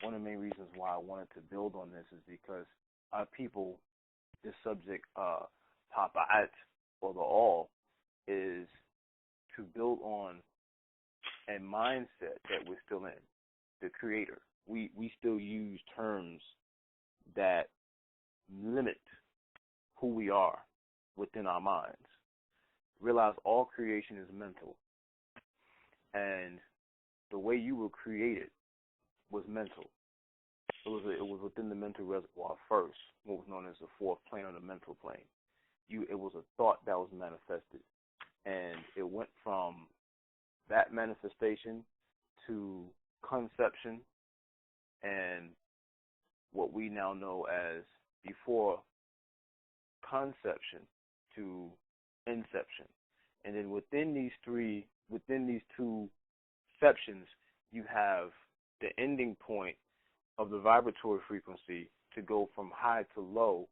one of the main reasons why I wanted to build on this is because our people, this subject, Paa Pau't, or the all, is to build on a mindset that we're still in, the creator. We still use terms that limit who we are within our minds. Realize all creation is mental. And the way you were created was mental. It was within the mental reservoir first, what was known as the fourth plane or the mental plane. It was a thought that was manifested. And it went from that manifestation to conception and what we now know as before conception to inception. And then within these two sections, you have the ending point of the vibratory frequency to go from high to low,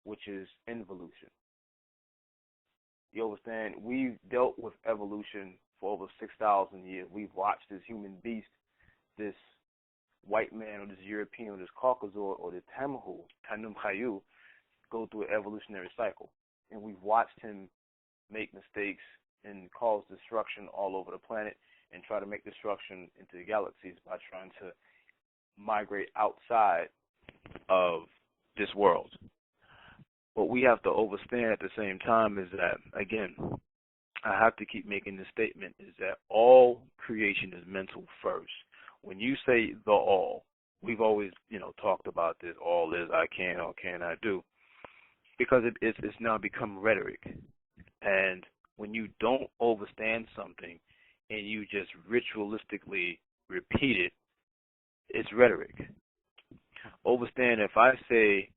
which is involution. You understand? We've dealt with evolution for over 6,000 years. We've watched this human beast, this white man or this European or this Caucasoid or the Tamahu, Tanum Chayu, go through an evolutionary cycle. And we've watched him make mistakes and cause destruction all over the planet and try to make destruction into the galaxies by trying to migrate outside of this world. What we have to understand at the same time is that, again, I have to keep making this statement, is that all creation is mental first. When you say the all, we've always, talked about this, all is I can or cannot do, because it's now become rhetoric. And when you don't understand something and you just ritualistically repeat it, it's rhetoric. Understand, if I say,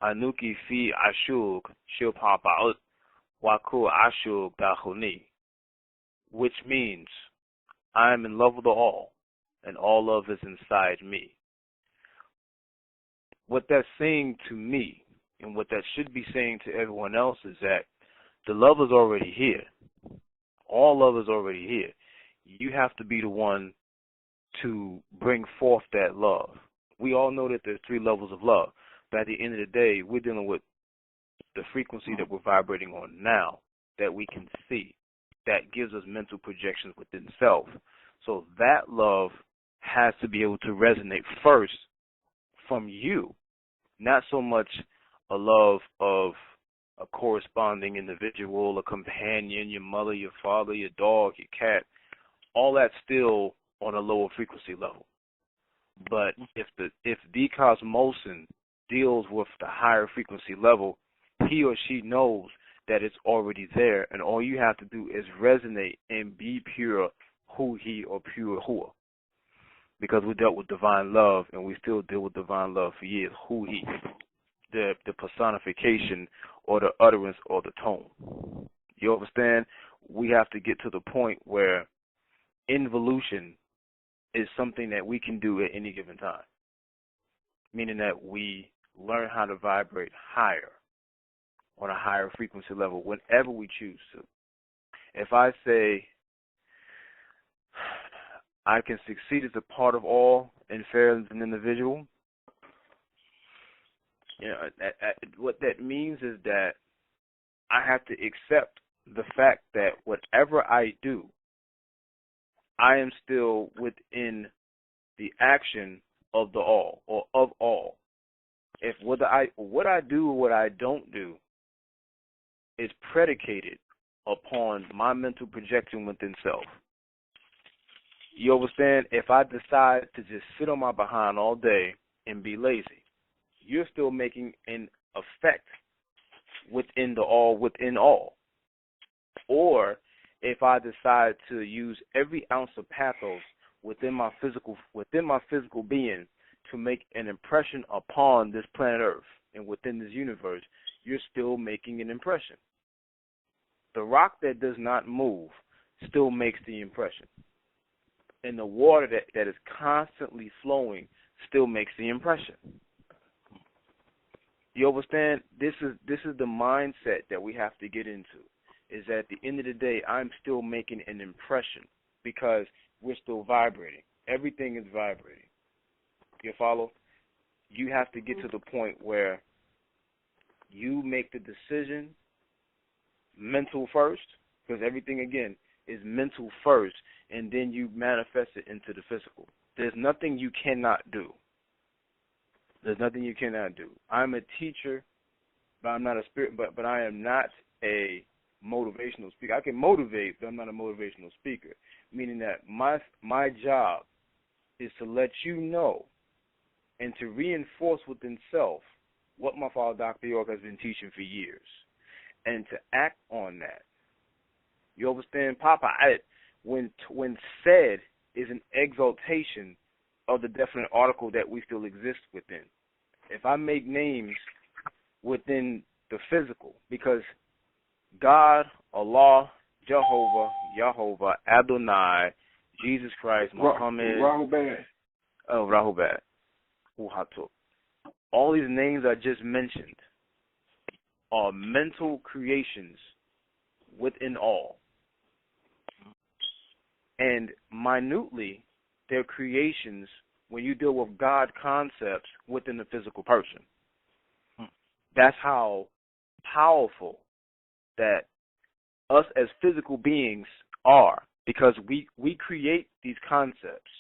Anuki fi ashug shil Paa Pau't waku ashug dachuni, which means I am in love with the all, and all love is inside me. What that's saying to me, and what that should be saying to everyone else, is that the love is already here. All love is already here. You have to be the one to bring forth that love. We all know that there's 3 levels of love, but at the end of the day, we're dealing with the frequency that we're vibrating on now, that we can see, that gives us mental projections within self. So that love has to be able to resonate first from you, not so much a love of a corresponding individual, a companion, your mother, your father, your dog, your cat. All that's still on a lower frequency level. But if the cosmosan deals with the higher frequency level, he or she knows that it's already there, and all you have to do is resonate and be pure hu he or pure hua. Because we dealt with divine love, and we still deal with divine love for years, hu he, the personification or the utterance or the tone. You understand? We have to get to the point where involution is something that we can do at any given time, meaning that we learn how to vibrate higher, on a higher frequency level, whenever we choose to. If I say I can succeed as a part of all and fair as an individual, what that means is that I have to accept the fact that whatever I do, I am still within the action of the all, or of all. If what I do or what I don't do is predicated upon my mental projection within self. You understand? If I decide to just sit on my behind all day and be lazy, you're still making an effect within the all, within all. Or if I decide to use every ounce of pathos within my physical being to make an impression upon this planet Earth and within this universe, you're still making an impression. The rock that does not move still makes the impression. And the water that is constantly flowing still makes the impression. You understand? This is the mindset that we have to get into, is that at the end of the day, I'm still making an impression because we're still vibrating. Everything is vibrating. You follow? You have to get to the point where you make the decision mental first, because everything, again, is mental first, and then you manifest it into the physical. There's nothing you cannot do. There's nothing you cannot do. I'm a teacher, but I'm not a spirit, but I am not a motivational speaker. I can motivate, but I'm not a motivational speaker, meaning that my job is to let you know and to reinforce within self what my father, Dr. York, has been teaching for years, and to act on that. You understand? Paa Pau't, when said, is an exaltation of the definite article that we still exist within. If I make names within the physical, because God, Allah, Jehovah, Yahovah, Adonai, Jesus Christ, Muhammad, Rahubat, Uhatuk, all these names I just mentioned are mental creations within all. And minutely, they're creations when you deal with God concepts within the physical person. That's how powerful that us as physical beings are, because we create these concepts.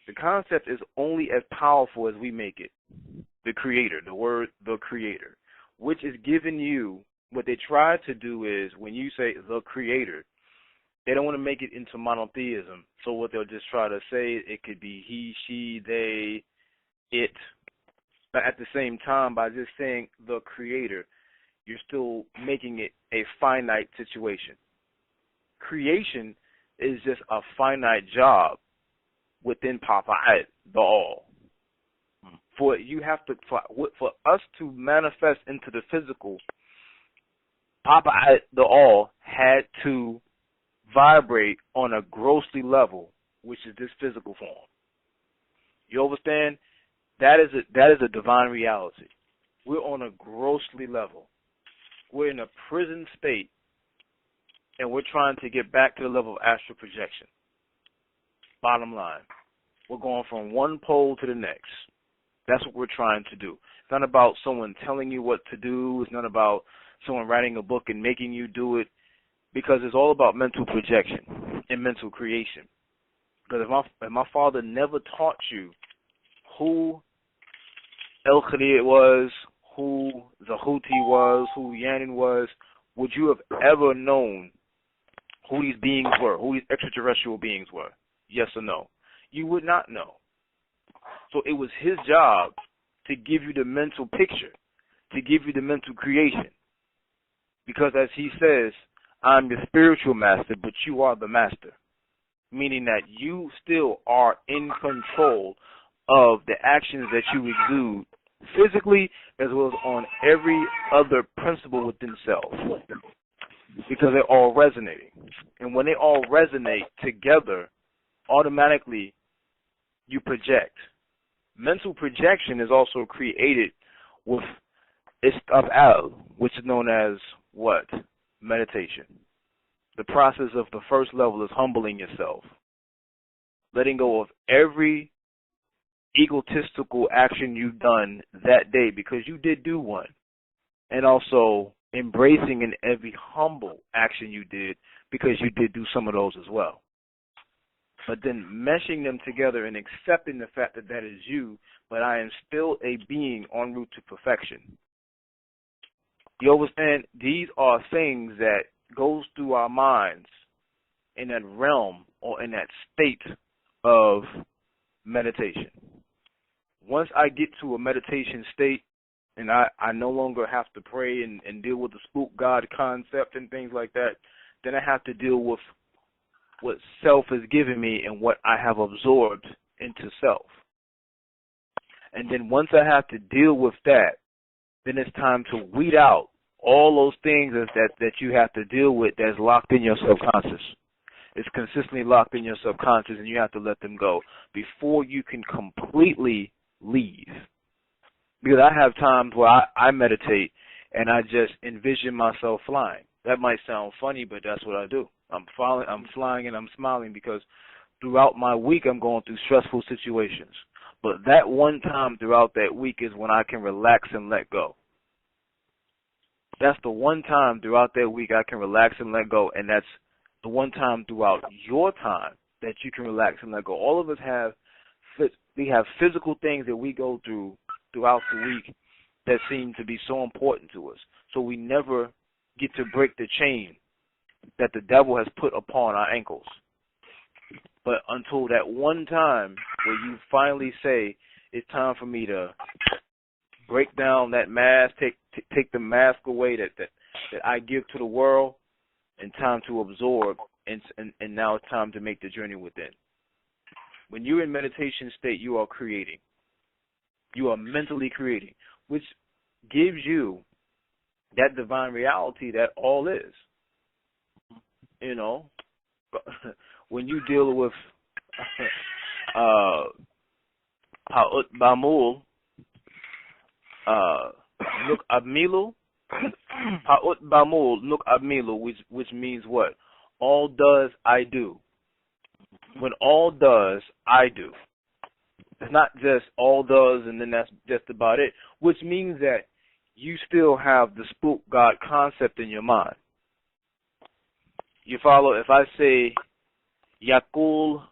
The concept is only as powerful as we make it. The creator, the word, the creator, which is giving you, what they try to do is, when you say the creator, they don't want to make it into monotheism. So what they'll just try to say, it could be he, she, they, it. But at the same time, by just saying the creator, you're still making it a finite situation. Creation is just a finite job within Paa Pau't, the all. For us to manifest into the physical, Paa Pau't, the all, had to vibrate on a grossly level, which is this physical form. You understand? That is a divine reality. We're on a grossly level. We're in a prison state, and we're trying to get back to the level of astral projection. Bottom line, we're going from one pole to the next. That's what we're trying to do. It's not about someone telling you what to do. It's not about someone writing a book and making you do it, because it's all about mental projection and mental creation. Because if my father never taught you who El Khalid was, who Zhahuti was, who Yanin was, would you have ever known who these beings were, who these extraterrestrial beings were? Yes or no? You would not know. So it was his job to give you the mental picture, to give you the mental creation. Because as he says, I'm the spiritual master, but you are the master. Meaning that you still are in control of the actions that you exude physically as well as on every other principle within self. Because they're all resonating. And when they all resonate together, automatically you project. Mental projection is also created with istaf'al, which is known as what? Meditation. The process of the first level is humbling yourself, letting go of every egotistical action you've done that day, because you did do one, and also embracing in every humble action you did, because you did do some of those as well. But then meshing them together and accepting the fact that that is you, but I am still a being en route to perfection. You understand? These are things that goes through our minds in that realm or in that state of meditation. Once I get to a meditation state and I no longer have to pray and deal with the spook God concept and things like that, then I have to deal with what self has given me and what I have absorbed into self. And then once I have to deal with that, then it's time to weed out all those things that you have to deal with that's locked in your subconscious. It's consistently locked in your subconscious, and you have to let them go before you can completely leave. Because I have times where I meditate and I just envision myself flying. That might sound funny, but that's what I do. I'm flying and I'm smiling because throughout my week I'm going through stressful situations. But that one time throughout that week is when I can relax and let go. That's the one time throughout that week I can relax and let go, and that's the one time throughout your time that you can relax and let go. All of us have physical things that we go through throughout the week that seem to be so important to us. So we never get to break the chain that the devil has put upon our ankles. But until that one time where you finally say, it's time for me to break down that mask, take the mask away that I give to the world, and time to absorb, and now it's time to make the journey within. When you're in meditation state, you are creating. You are mentally creating, which gives you that divine reality that all is. You know, when you deal with Paa Pau't Nuk Abmilu, Paa Pau't Nuk Abmilu, which means what? All does, I do. When all does, I do. It's not just all does and then that's just about it, which means that you still have the spook God concept in your mind. You follow? If I say Yakul,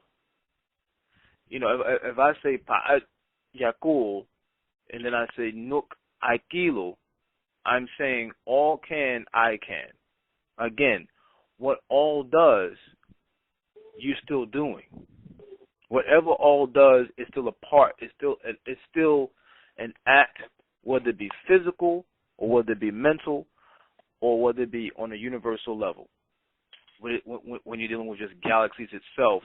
you know, if I say Pa'at Yakul, and then I say Nuk Aikilu, I'm saying all can, I can. Again, what all does, you're still doing. Whatever all does is still a part. It's still an act, whether it be physical or whether it be mental or whether it be on a universal level. When you're dealing with just galaxies itself,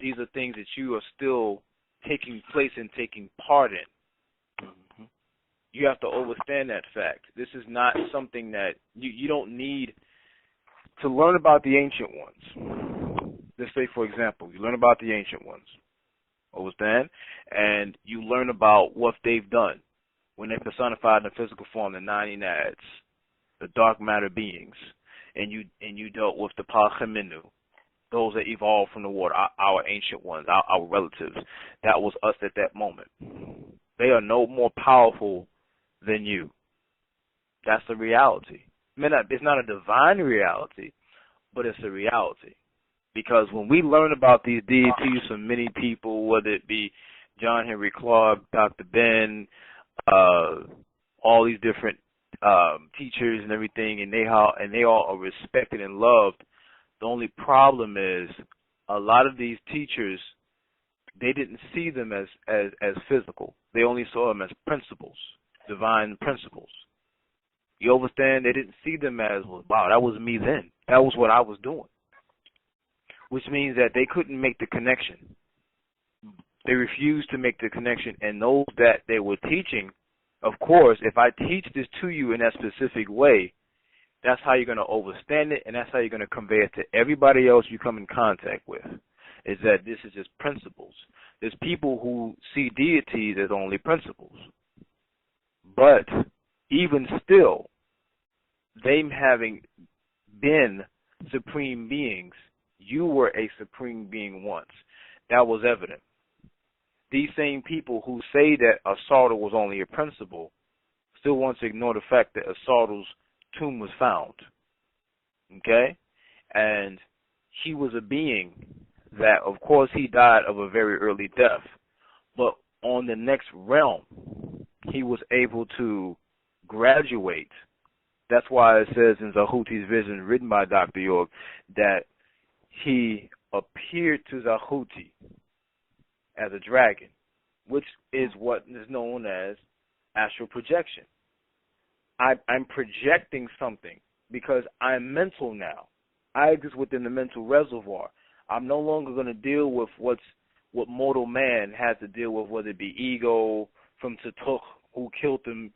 these are things that you are still taking place and taking part in. Mm-hmm. You have to understand that fact. This is not something that you don't need to learn about the ancient ones. Let's say, for example, you learn about the ancient ones, understand? And you learn about what they've done when they personified in the physical form, the 90 nads, the dark matter beings, and you dealt with the Pachaminu, those that evolved from the water, our ancient ones, our relatives. That was us at that moment. They are no more powerful than you. That's the reality. It's not a divine reality, but it's a reality. Because when we learn about these deities from many people, whether it be John Henry Clark, Dr. Ben, all these different teachers and everything, and they all are respected and loved. The only problem is a lot of these teachers, they didn't see them as physical. They only saw them as principles, divine principles. You understand? They didn't see them as, well, wow, that was me then. That was what I was doing. Which means that they couldn't make the connection. They refused to make the connection, and those that they were teaching, of course, if I teach this to you in that specific way, that's how you're going to understand it, and that's how you're going to convey it to everybody else you come in contact with, is that this is just principles. There's people who see deities as only principles. But even still, them having been supreme beings, you were a supreme being once. That was evident. These same people who say that Asardu was only a principle still want to ignore the fact that Asardu's tomb was found. Okay? And he was a being that, of course, he died of a very early death. But on the next realm, he was able to graduate. That's why it says in Zahuti's vision, written by Dr.York, that he appeared to Zhahuti as a dragon, which is what is known as astral projection. I'm projecting something because I'm mental now. I exist within the mental reservoir. I'm no longer going to deal with what mortal man has to deal with, whether it be ego from Tutuk, who killed him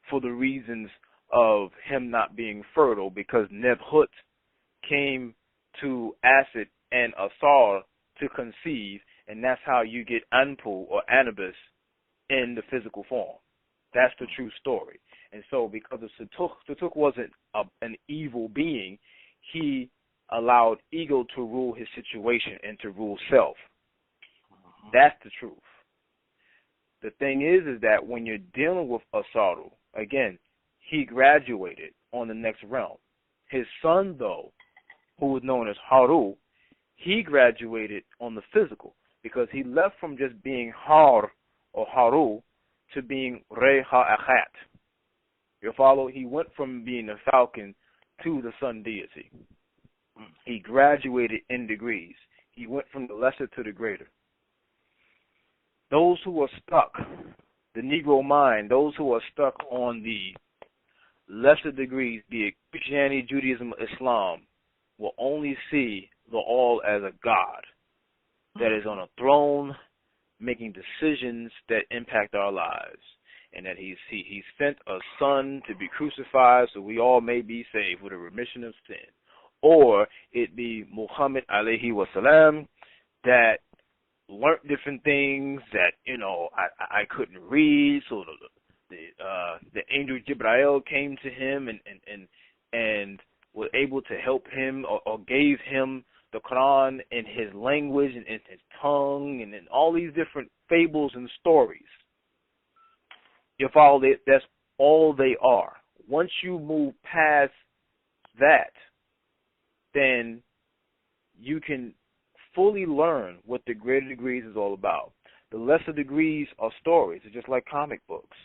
for the reasons of him not being fertile, because Nebhut came to Acid and Asar to conceive, and that's how you get Anpu or Anubis in the physical form. That's the true story. And so because of Tutuk wasn't an evil being, he allowed ego to rule his situation and to rule self. That's the truth. The thing is that when you're dealing with Asaru, again, he graduated on the next realm. His son, though, who was known as Haru, he graduated on the physical because he left from just being Har or Haru to being Re Ha-Achat. You follow? He went from being a falcon to the sun deity. He graduated in degrees. He went from the lesser to the greater. Those who are stuck, the Negro mind, those who are stuck on the lesser degrees, be it Christianity, Judaism, Islam, will only see the all as a God that is on a throne making decisions that impact our lives, and that he sent a son to be crucified so we all may be saved with a remission of sin. Or it be Muhammad alayhi wasalam that learned different things that, I couldn't read, so the angel Jibrail came to him and was able to help him or gave him the Quran in his language and in his tongue and in all these different fables and stories. You follow it? That's all they are. Once you move past that, then you can fully learn what the greater degrees is all about. The lesser degrees are stories. It's just like comic books.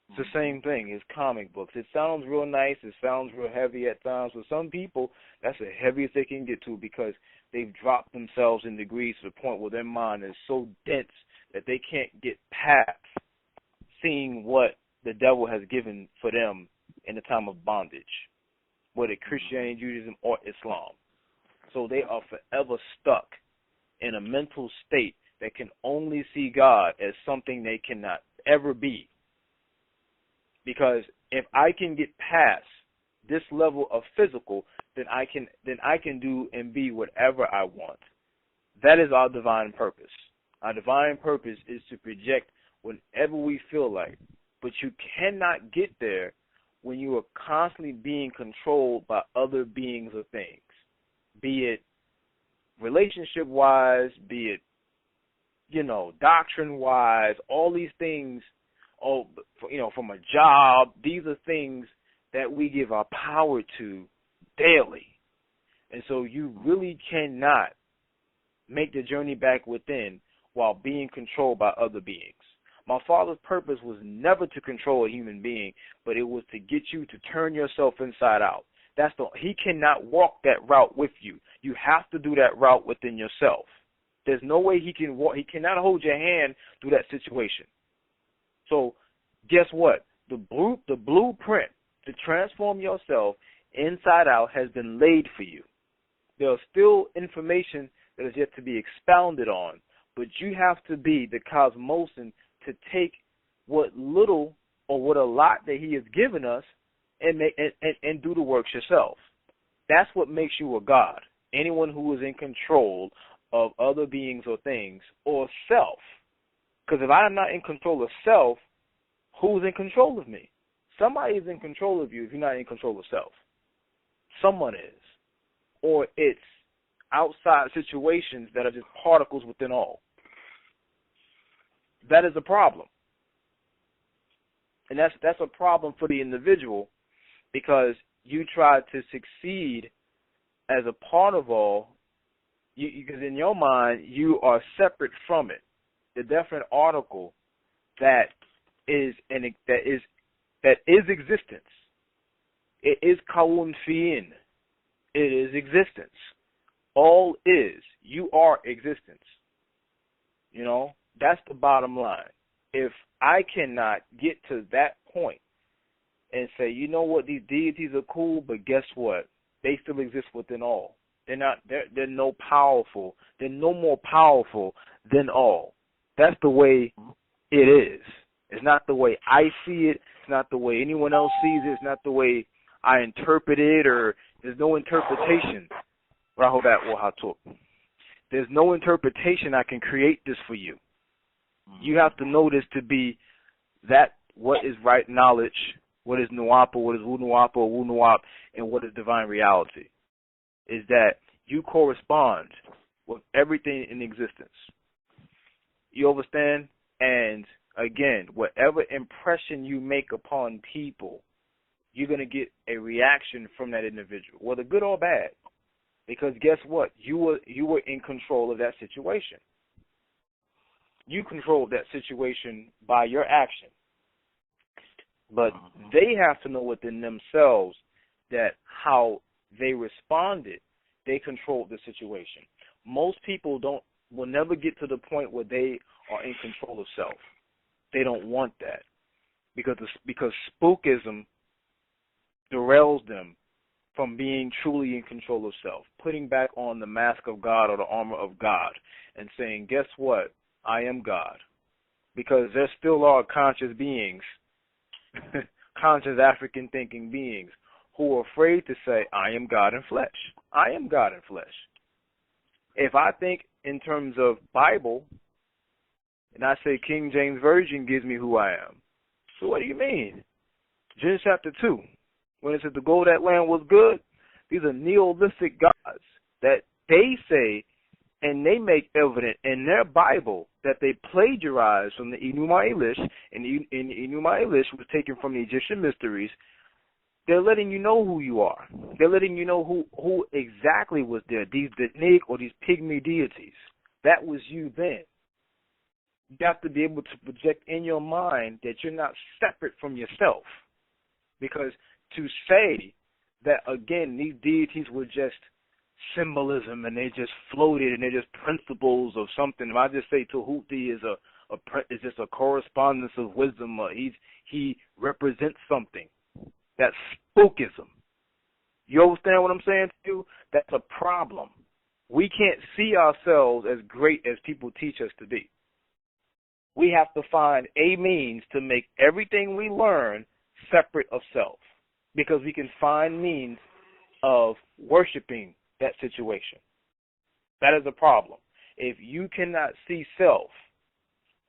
It's the same thing. It's comic books. It sounds real nice. It sounds real heavy at times. For some people, that's the heaviest they can get to because they've dropped themselves in degrees to the point where their mind is so dense that they can't get past seeing what the devil has given for them in the time of bondage, whether Christianity, Judaism, or Islam. So they are forever stuck in a mental state that can only see God as something they cannot ever be. Because if I can get past this level of physical, then I can do and be whatever I want. That is our divine purpose. Our divine purpose is to project whenever we feel like. But you cannot get there when you are constantly being controlled by other beings or things, be it relationship-wise, be it, doctrine-wise, all these things, from a job. These are things that we give our power to daily. And so you really cannot make the journey back within while being controlled by other beings. My father's purpose was never to control a human being, but it was to get you to turn yourself inside out. He cannot walk that route with you. You have to do that route within yourself. There's no way he can walk. He cannot hold your hand through that situation. So guess what? The blueprint to transform yourself inside out has been laid for you. There's still information that is yet to be expounded on, but you have to be the cosmosan to take what little or what a lot that he has given us and do the works yourself. That's what makes you a god. Anyone who is in control of other beings or things or self. Because if I'm not in control of self, who's in control of me? Somebody is in control of you if you're not in control of self. Someone is. Or it's outside situations that are just particles within all. That is a problem. And that's a problem for the individual because you try to succeed as a part of all, because in your mind you are separate from it. The definite article that is existence. It is kaun fiin. It is existence. All is. You are existence. That's the bottom line. If I cannot get to that point and say, you know what, these deities are cool, but guess what? They still exist within all. They're no powerful. They're no more powerful than all. That's the way it is. It's not the way I see it. It's not the way anyone else sees it. It's not the way I interpret it, or there's no interpretation. There's no interpretation I can create this for you. You have to know this to be that what is right knowledge, what is Nuwaupu, what is Nuwaupu or Wu-Nuwaup, and what is divine reality. Is that you correspond with everything in existence. You understand? And Again, whatever impression you make upon people, you're going to get a reaction from that individual, whether good or bad. Because guess what? You were in control of that situation. You controlled that situation by your action. But they have to know within themselves that how they responded, they controlled the situation. Most people will never get to the point where they are in control of self. They don't want that because spookism derails them from being truly in control of self, putting back on the mask of God or the armor of God and saying, guess what? I am God. Because there still are conscious beings, conscious African thinking beings who are afraid to say, I am God in flesh. I am God in flesh. If I think in terms of Bible, and I say King James Version gives me who I am, so what do you mean? Genesis chapter 2, when it says the gold of that land was good, these are Neolithic gods that they say and they make evident in their Bible that they plagiarized from the Enuma Elish, and Enuma Elish was taken from the Egyptian mysteries. They're letting you know who you are. They're letting you know who exactly was there, these Dinig or these pygmy deities. That was you then. You have to be able to project in your mind that you're not separate from yourself. Because to say that, again, these deities were just symbolism and they just floated and they're just principles of something. If I just say Tahuti is just a correspondence of wisdom, he represents something. That's spookism. You understand what I'm saying to you? That's a problem. We can't see ourselves as great as people teach us to be. We have to find a means to make everything we learn separate of self, because we can find means of worshiping that situation. That is a problem. If you cannot see self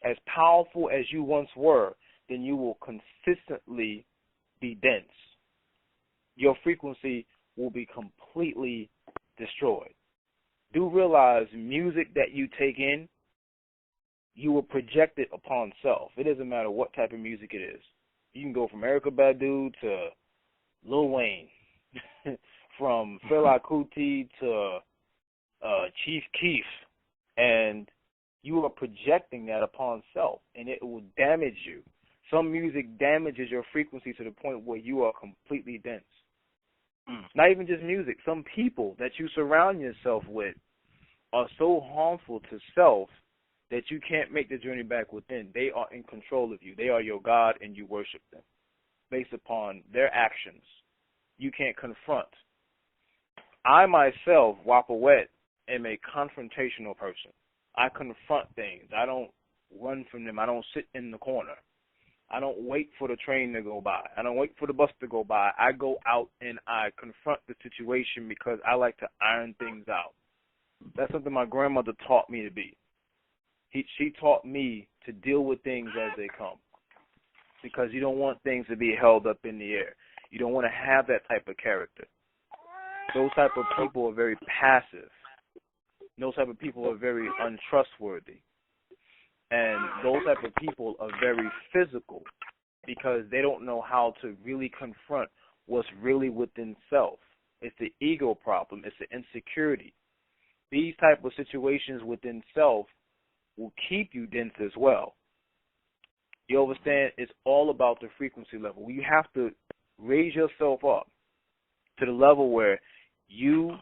as powerful as you once were, then you will consistently be dense. Your frequency will be completely destroyed. Do realize music that you take in, you will project it upon self. It doesn't matter what type of music it is. You can go from Erykah Badu to Lil Wayne, from Fela Kuti to Chief Keef, and you are projecting that upon self, and it will damage you. Some music damages your frequency to the point where you are completely dense. Not even just music. Some people that you surround yourself with are so harmful to self that you can't make the journey back within. They are in control of you. They are your God, and you worship them based upon their actions. You can't confront. I myself, Wepwawet, am a confrontational person. I confront things. I don't run from them. I don't sit in the corner. I don't wait for the train to go by. I don't wait for the bus to go by. I go out and I confront the situation because I like to iron things out. That's something my grandmother taught me to be. She taught me to deal with things as they come, because you don't want things to be held up in the air. You don't want to have that type of character. Those type of people are very passive. Those type of people are very untrustworthy. And those type of people are very physical because they don't know how to really confront what's really within self. It's the ego problem. It's the insecurity. These type of situations within self will keep you dense as well. You understand? It's all about the frequency level. You have to raise yourself up to the level where you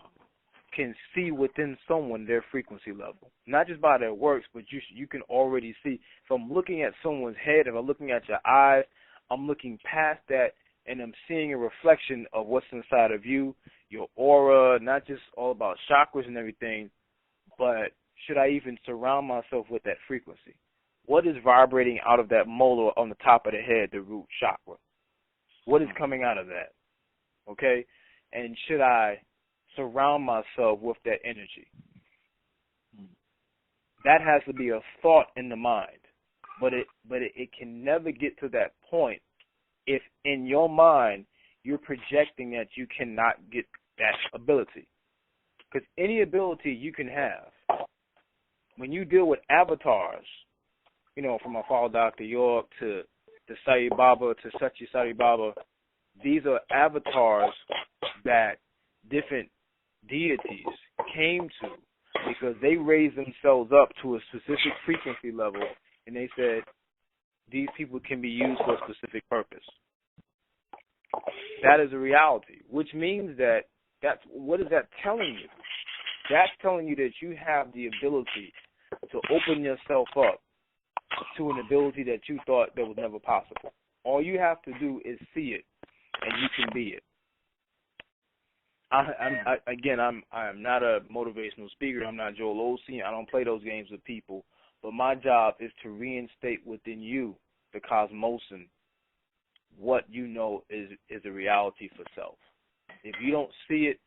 can see within someone their frequency level. Not just by their works, but you can already see. If I'm looking at someone's head, if I'm looking at your eyes, I'm looking past that and I'm seeing a reflection of what's inside of you, your aura, not just all about chakras and everything, but should I even surround myself with that frequency? What is vibrating out of that molar on the top of the head, the root chakra? What is coming out of that? Okay? And should I surround myself with that energy? That has to be a thought in the mind. But it can never get to that point if in your mind you're projecting that you cannot get that ability. Because any ability you can have, when you deal with avatars, from my father Dr.York to Sai Baba to Sachi Sai Baba, these are avatars that different deities came to because they raised themselves up to a specific frequency level, and they said these people can be used for a specific purpose. That is a reality, which means what is that telling you? That's telling you that you have the ability to open yourself up to an ability that you thought that was never possible. All you have to do is see it, and you can be it. I am not a motivational speaker. I'm not Joel Osteen. I don't play those games with people. But my job is to reinstate within you, the cosmosin, what you know is a reality for self. If you don't see it,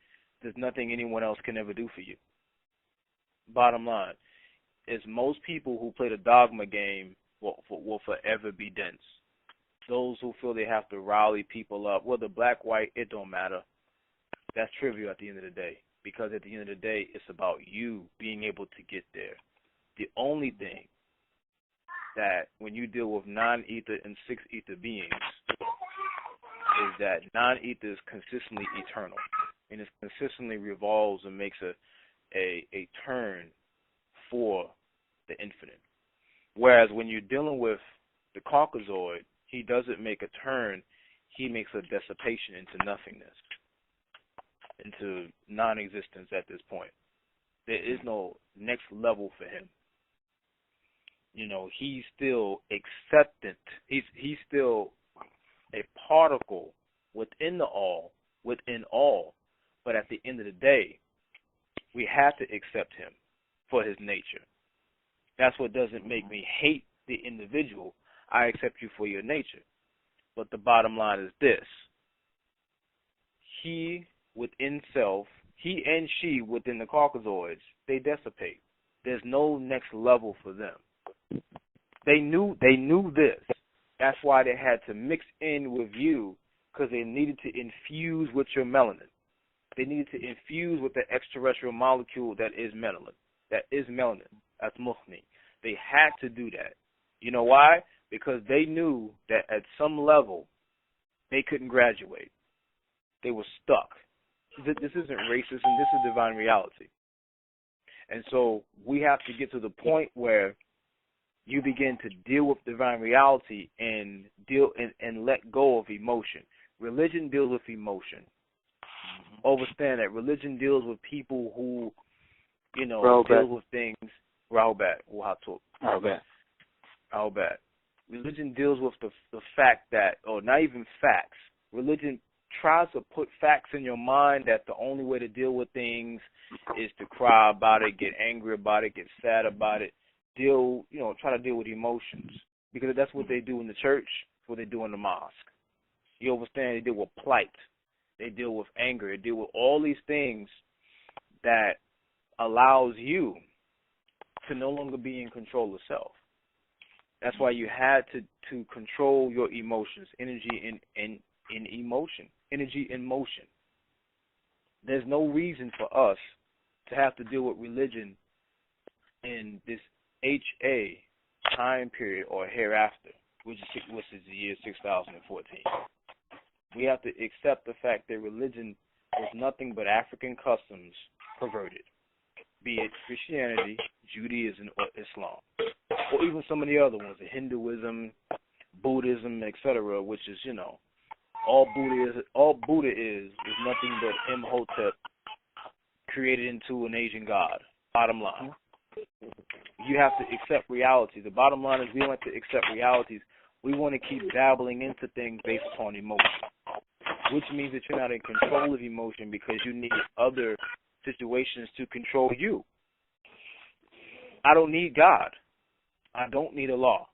there's nothing anyone else can ever do for you. Bottom line is most people who play the dogma game will forever be dense. Those who feel they have to rally people up, whether black, white, it don't matter. That's trivial at the end of the day, because at the end of the day, it's about you being able to get there. The only thing that when you deal with non-ether and six-ether beings is that non-ether is consistently eternal, and it consistently revolves and makes a turn for the infinite. Whereas when you're dealing with the Caucasoid, he doesn't make a turn, he makes a dissipation into nothingness, into non-existence at this point. There is no next level for him. He's still acceptant. He's still a particle within all, but at the end of the day, we have to accept him for his nature. That's what doesn't make me hate the individual. I accept you for your nature. But the bottom line is this. He within self, he and she within the Caucasoids, they dissipate. There's no next level for them. They knew this. That's why they had to mix in with you, because they needed to infuse with your melanin. They needed to infuse with the extraterrestrial molecule that is melanin. That's muhni. They had to do that. You know why? Because they knew that at some level they couldn't graduate. They were stuck. This isn't racism. This is divine reality. And so we have to get to the point where you begin to deal with divine reality and let go of emotion. Religion deals with emotion. Understand that religion deals with people who, deals with things. How bad? Religion deals with the fact that, or not even facts. Religion tries to put facts in your mind that the only way to deal with things is to cry about it, get angry about it, get sad about it. Try to deal with emotions, because that's what they do in the church, that's what they do in the mosque. You understand? They deal with plight, they deal with anger, they deal with all these things that allows you to no longer be in control of self. That's why you had to control your emotions, energy in emotion, energy in motion. There's no reason for us to have to deal with religion in this HA time period or hereafter, which is the year 6014. We have to accept the fact that religion was nothing but African customs perverted, be it Christianity, Judaism, or Islam, or even some of the other ones, the Hinduism, Buddhism, etc., which is, all Buddha is nothing but Imhotep created into an Asian god. Bottom line. You have to accept reality. The bottom line is we don't like to accept realities. We want to keep dabbling into things based upon emotion, which means that you're not in control of emotion because you need other situations to control you. I don't need God. I don't need a law.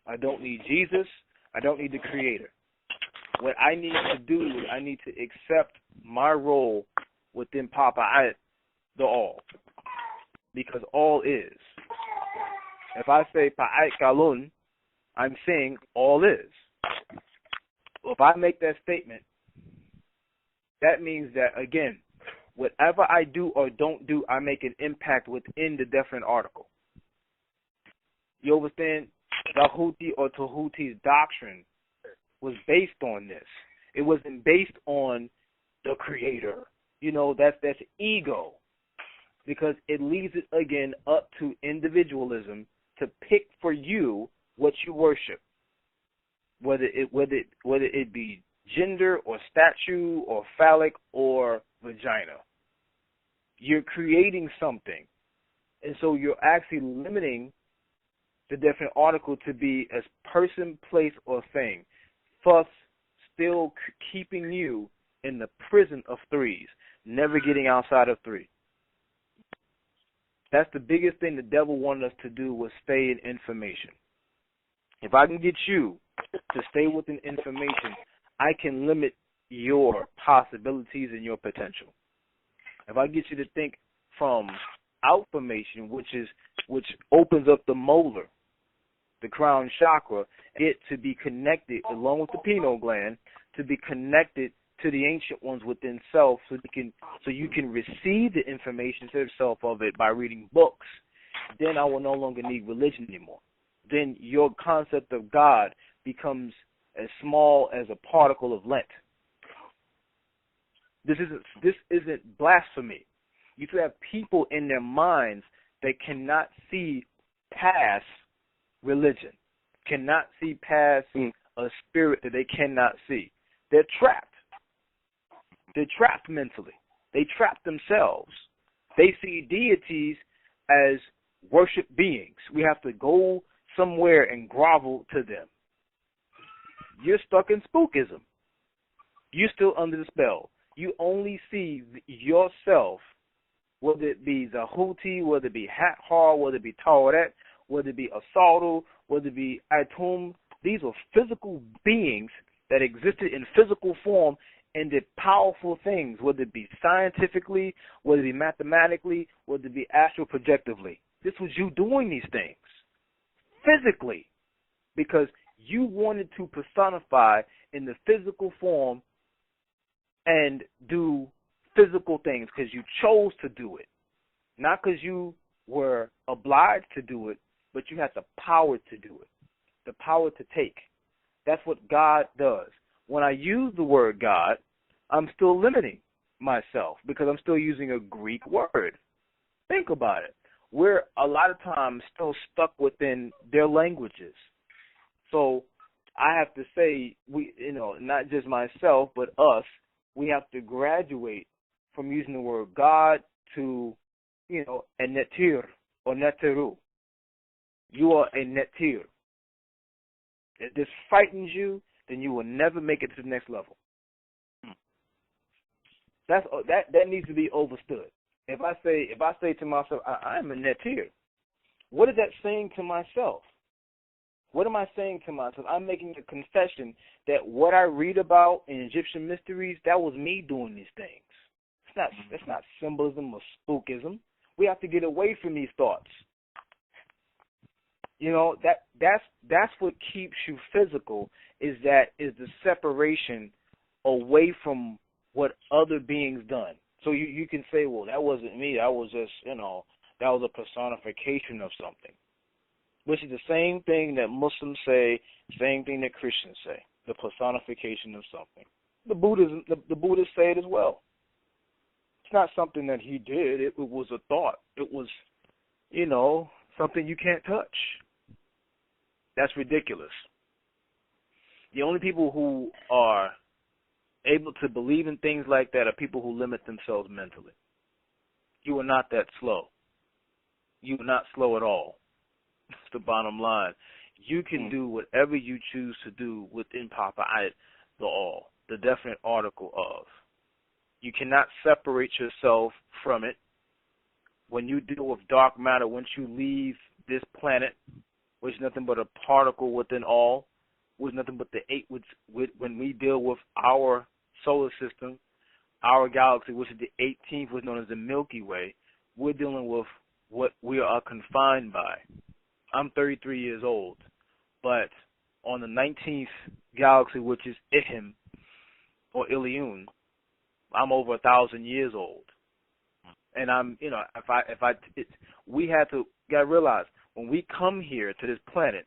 I don't need Jesus. I don't need the Creator. What I need to do is I need to accept my role within Paa Pau't, the all. Because all is. If I say Pa'ait Kalun, I'm saying all is. If I make that statement, that means that, again, whatever I do or don't do, I make an impact within the definite article. You understand? Zhahuti or Tahuti's doctrine was based on this. It wasn't based on the creator. You know, that's ego. Because it leaves it, again, up to individualism to pick for you what you worship. Whether it be gender or statue or phallic or vagina. You're creating something. And so you're actually limiting the definite article to be as person, place, or thing, thus still keeping you in the prison of threes, never getting outside of three. That's the biggest thing the devil wanted us to do, was stay in information. If I can get you to stay within information, I can limit your possibilities and your potential. If I get you to think from outformation, which opens up the molar, the crown chakra, it to be connected along with the pineal gland, to be connected to the ancient ones within self, so you can receive the information to yourself of it by reading books. Then I will no longer need religion anymore. Then your concept of God becomes as small as a particle of lint. This isn't blasphemy. You could have people in their minds that cannot see past religion, cannot see past a spirit that they cannot see. They're trapped. They're trapped mentally. They trap themselves. They see deities as worship beings. We have to go somewhere and grovel to them. You're stuck in spookism. You're still under the spell. You only see yourself, whether it be Zhahuti, whether it be Hathor, whether it be Tauret, whether it be Asadu, whether it be Atum. These are physical beings that existed in physical form and did powerful things, whether it be scientifically, whether it be mathematically, whether it be astral projectively. This was you doing these things physically because you wanted to personify in the physical form and do physical things because you chose to do it, not because you were obliged to do it, but you had the power to do it, the power to take. That's what God does. When I use the word God, I'm still limiting myself because I'm still using a Greek word. Think about it. We're a lot of times still stuck within their languages. So I have to say, not just myself, but us, we have to graduate from using the word God to, a netir or neteru. You are a netir. If this frightens you, then you will never make it to the next level. That needs to be understood. If I say to myself, I am a netir, what is that saying to myself? What am I saying to myself? I'm making a confession that what I read about in Egyptian mysteries, that was me doing these things. It's not symbolism or spookism. We have to get away from these thoughts. That's what keeps you physical, is the separation away from what other beings done. So you can say, well, that wasn't me. That was just, that was a personification of something. Which is the same thing that Muslims say, same thing that Christians say, the personification of something. The Buddhists say it as well. It's not something that he did. It was a thought. It was, something you can't touch. That's ridiculous. The only people who are able to believe in things like that are people who limit themselves mentally. You are not that slow. You are not slow at all. That's the bottom line. You can do whatever you choose to do within Paa Pau't, the all, the definite article of. You cannot separate yourself from it. When you deal with dark matter, once you leave this planet, which is nothing but a particle within all, which is nothing but the eight, when we deal with our solar system, our galaxy, which is the 18th, which is known as the Milky Way, we're dealing with what we are confined by. I'm 33 years old, but on the 19th galaxy, which is Ihim, or Ilion, I'm over 1,000 years old. And I'm, we had to, gotta realize, when we come here to this planet,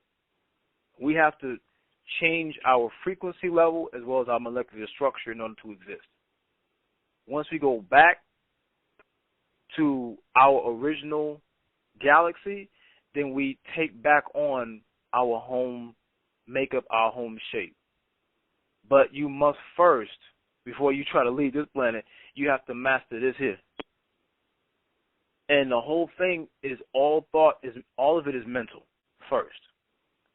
we have to change our frequency level as well as our molecular structure in order to exist. Once we go back to our original galaxy, then we take back on our home makeup, our home shape. But you must first, before you try to leave this planet, you have to master this here. And the whole thing is all of it is mental first.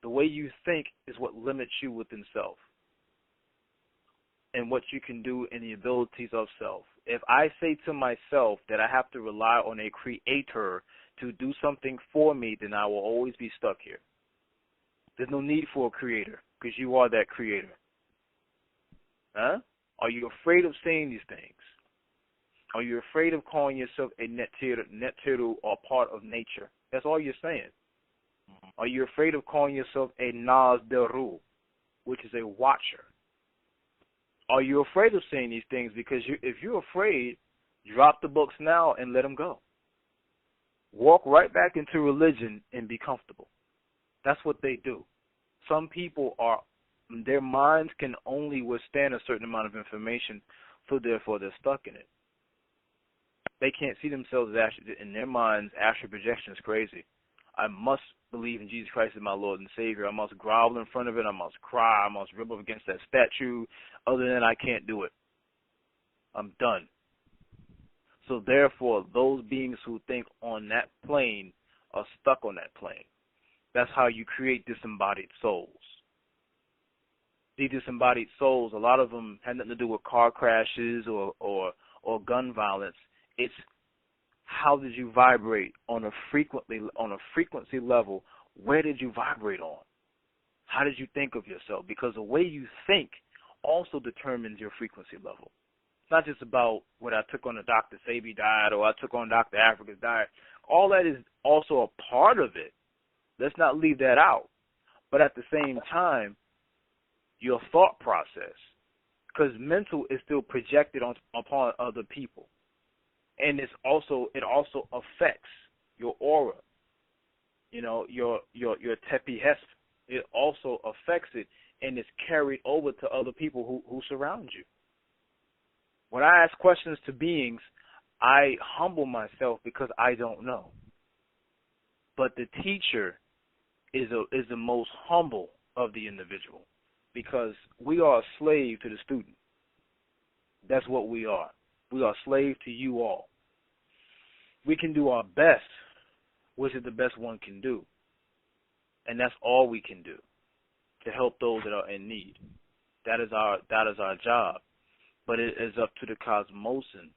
The way you think is what limits you within self and what you can do in the abilities of self. If I say to myself that I have to rely on a creator to do something for me, then I will always be stuck here. There's no need for a creator because you are that creator. Huh? Are you afraid of saying these things? Are you afraid of calling yourself a Neteru or part of nature? That's all you're saying. Are you afraid of calling yourself a Nazderu, which is a watcher? Are you afraid of saying these things? Because if you're afraid, drop the books now and let them go. Walk right back into religion and be comfortable. That's what they do. Some people their minds can only withstand a certain amount of information, so therefore they're stuck in it. They can't see themselves as in their minds. Astral projection is crazy. I must believe in Jesus Christ as my Lord and Savior. I must grovel in front of it. I must cry. I must rub up against that statue. Other than that, I can't do it. I'm done. So therefore, those beings who think on that plane are stuck on that plane. That's how you create disembodied souls. These disembodied souls, a lot of them had nothing to do with car crashes or gun violence. It's how did you vibrate on a frequency level? Where did you vibrate on? How did you think of yourself? Because the way you think also determines your frequency level. It's not just about what I took on the Dr. Sabi diet or I took on Dr. Africa's diet. All that is also a part of it. Let's not leave that out. But at the same time, your thought process, because mental is still projected upon other people. And it also affects your aura, your tepi hesp. It also affects it, and it's carried over to other people who surround you. When I ask questions to beings, I humble myself because I don't know. But the teacher is the most humble of the individual because we are a slave to the student. That's what we are. We are slave to you all. We can do our best, which is the best one can do. And that's all we can do to help those that are in need. That is our job. But it is up to the cosmosan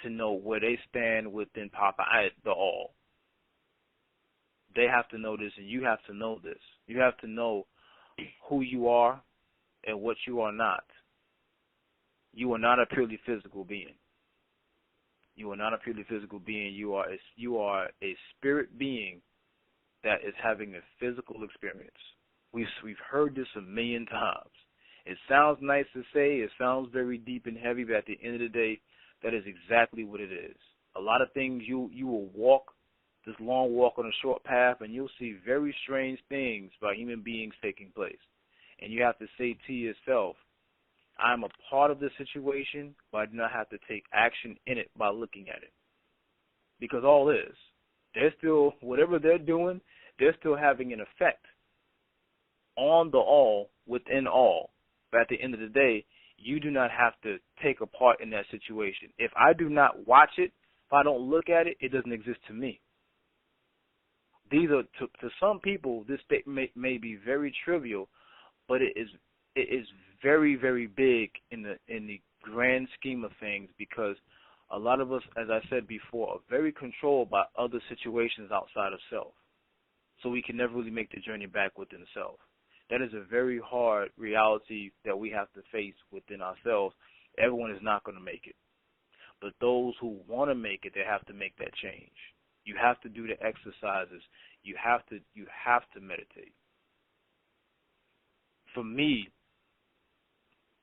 to know where they stand within Paa Pau't, the all. They have to know this, and you have to know this. You have to know who you are and what you are not. You are not a purely physical being. You are not a purely physical being. You are a spirit being that is having a physical experience. We've heard this a million times. It sounds nice to say. It sounds very deep and heavy, but at the end of the day, that is exactly what it is. A lot of things you will walk this long walk on a short path, and you'll see very strange things by human beings taking place. And you have to say to yourself, I'm a part of the situation, but I do not have to take action in it by looking at it. Because all is, they're still, whatever they're doing, they're still having an effect on the all, within all. But at the end of the day, you do not have to take a part in that situation. If I do not watch it, if I don't look at it, it doesn't exist to me. These are, to some people, this statement may be very trivial, but it is very, very big in the grand scheme of things, because a lot of us, as I said before, are very controlled by other situations outside of self. So we can never really make the journey back within self. That is a very hard reality that we have to face within ourselves. Everyone is not going to make it. But those who want to make it, they have to make that change. You have to do the exercises. You have to meditate. For me,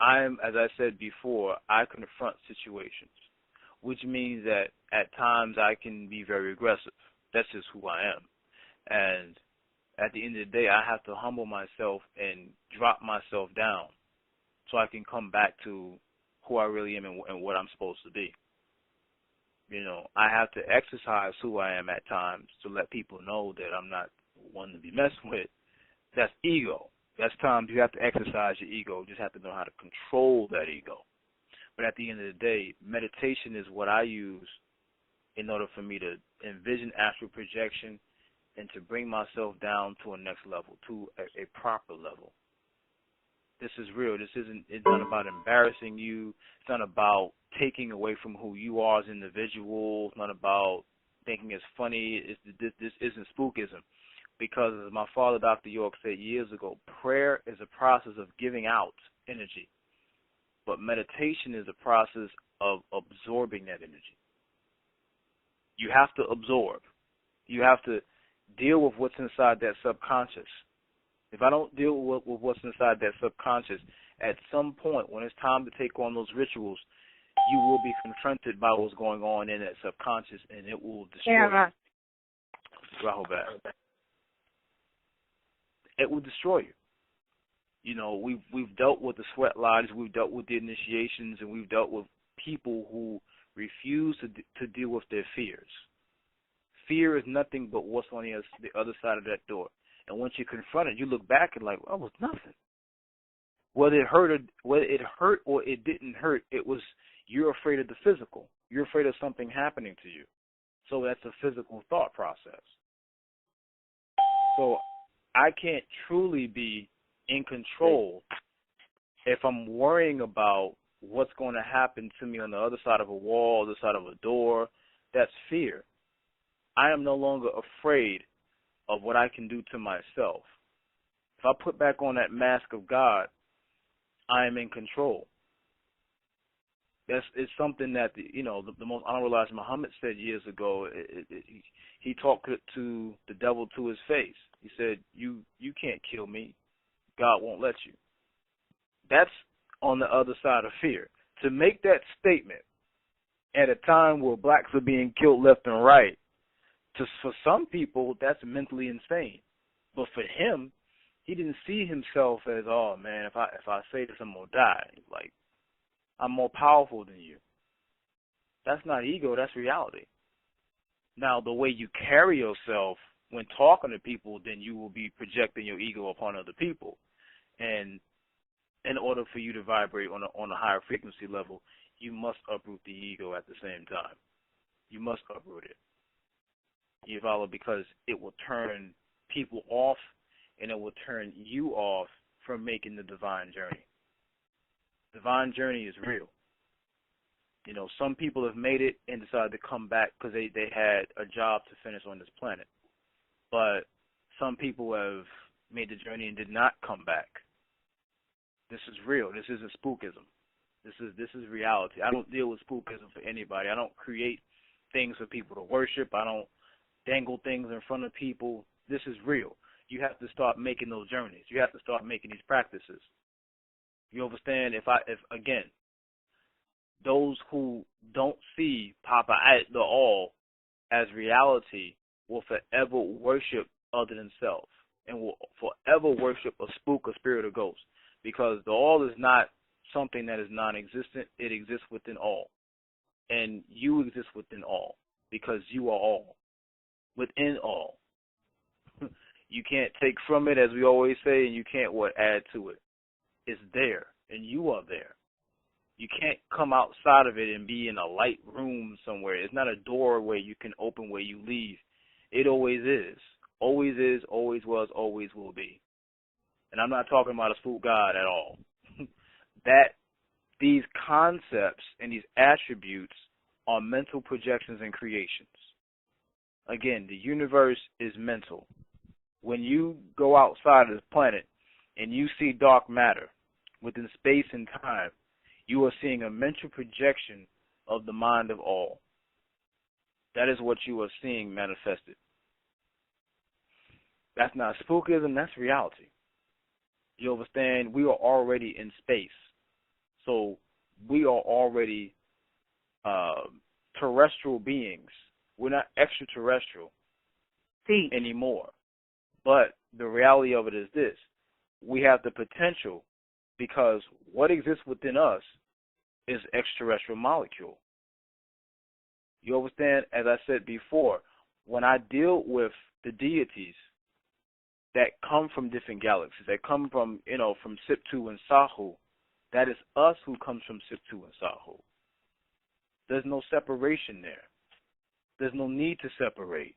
as I said before, I confront situations, which means that at times I can be very aggressive. That's just who I am. And at the end of the day, I have to humble myself and drop myself down so I can come back to who I really am and what I'm supposed to be. You know, I have to exercise who I am at times to let people know that I'm not one to be messed with. That's ego. That's times you have to exercise your ego. You just have to know how to control that ego. But at the end of the day, meditation is what I use in order for me to envision astral projection and to bring myself down to a next level, to a proper level. This is real. It's not about embarrassing you. It's not about taking away from who you are as an individual. It's not about thinking it's funny. This isn't spookism. Because as my father, Dr.York, said years ago, prayer is a process of giving out energy. But meditation is a process of absorbing that energy. You have to absorb. You have to deal with what's inside that subconscious. If I don't deal with what's inside that subconscious, at some point when it's time to take on those rituals, you will be confronted by what's going on in that subconscious, and it will destroy you. It will destroy you. You know, we've dealt with the sweat lodges, we've dealt with the initiations, and we've dealt with people who refuse to deal with their fears. Fear is nothing but what's on the other side of that door. And once you confront it, you look back and like, well, it was nothing. Whether it hurt or it didn't hurt, it was you're afraid of the physical. You're afraid of something happening to you. So that's a physical thought process. So I can't truly be in control if I'm worrying about what's going to happen to me on the other side of a wall, the other side of a door. That's fear. I am no longer afraid of what I can do to myself. If I put back on that mask of God, I am in control. It's something that the most honorable Elijah Muhammad said years ago. He talked to the devil to his face. He said, "You can't kill me. God won't let you." That's on the other side of fear. To make that statement at a time where blacks are being killed left and right, for some people, that's mentally insane. But for him, he didn't see himself as, oh man, if I say this, I'm gonna die. Like, I'm more powerful than you. That's not ego, that's reality. Now, the way you carry yourself when talking to people, then you will be projecting your ego upon other people. And in order for you to vibrate on a higher frequency level, you must uproot the ego at the same time. You must uproot it. You follow? Because it will turn people off, and it will turn you off from making the divine journey. Divine journey is real. You know, some people have made it and decided to come back because they had a job to finish on this planet. But some people have made the journey and did not come back. This is real. This isn't spookism. This is reality. I don't deal with spookism for anybody. I don't create things for people to worship. I don't dangle things in front of people. This is real. You have to start making those journeys. You have to start making these practices. You understand? If again, those who don't see Paa Pau't the All as reality will forever worship other than self and will forever worship a spook, a spirit, or ghost, because the All is not something that is non-existent. It exists within all, and you exist within all because you are all, within all. You can't take from it, as we always say, and you can't add to it. It's there, and you are there. You can't come outside of it and be in a light room somewhere. It's not a doorway you can open where you leave. It always is, always was, always will be. And I'm not talking about a spook God at all. That these concepts and these attributes are mental projections and creations. Again, the universe is mental. When you go outside of this planet and you see dark matter within space and time, you are seeing a mental projection of the mind of all. That is what you are seeing manifested. That's not spookism, that's reality. You understand? We are already in space. So we are already terrestrial beings. We're not extraterrestrial. anymore. But the reality of it is this. We have the potential because what exists within us is extraterrestrial molecule. You understand? As I said before, when I deal with the deities that come from different galaxies, that come from, from Siptu and Sahu, that is us who comes from Siptu and Sahu. There's no separation there. There's no need to separate.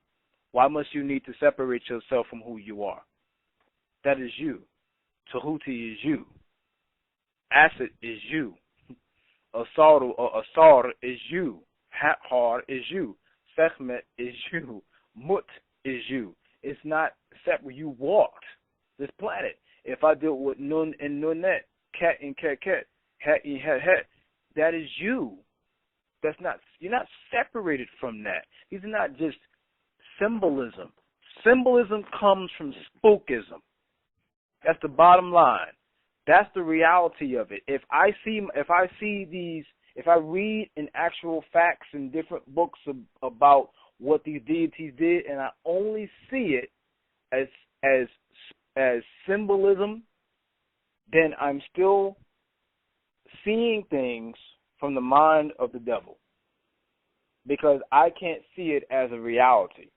Why must you need to separate yourself from who you are? That is you. Tahuti is you. Acid is you. Asar is you. Har is you. Sekhmet is you. Mut is you. It's not separate. You walked this planet. If I deal with Nun and Nunet, Cat and Cat, Het and Het, that is you. You're not separated from that. These are not just symbolism. Symbolism comes from spookism. That's the bottom line. That's the reality of it. If I read in actual facts in different books about what these deities did, and I only see it as symbolism, then I'm still seeing things from the mind of the devil, because I can't see it as a reality.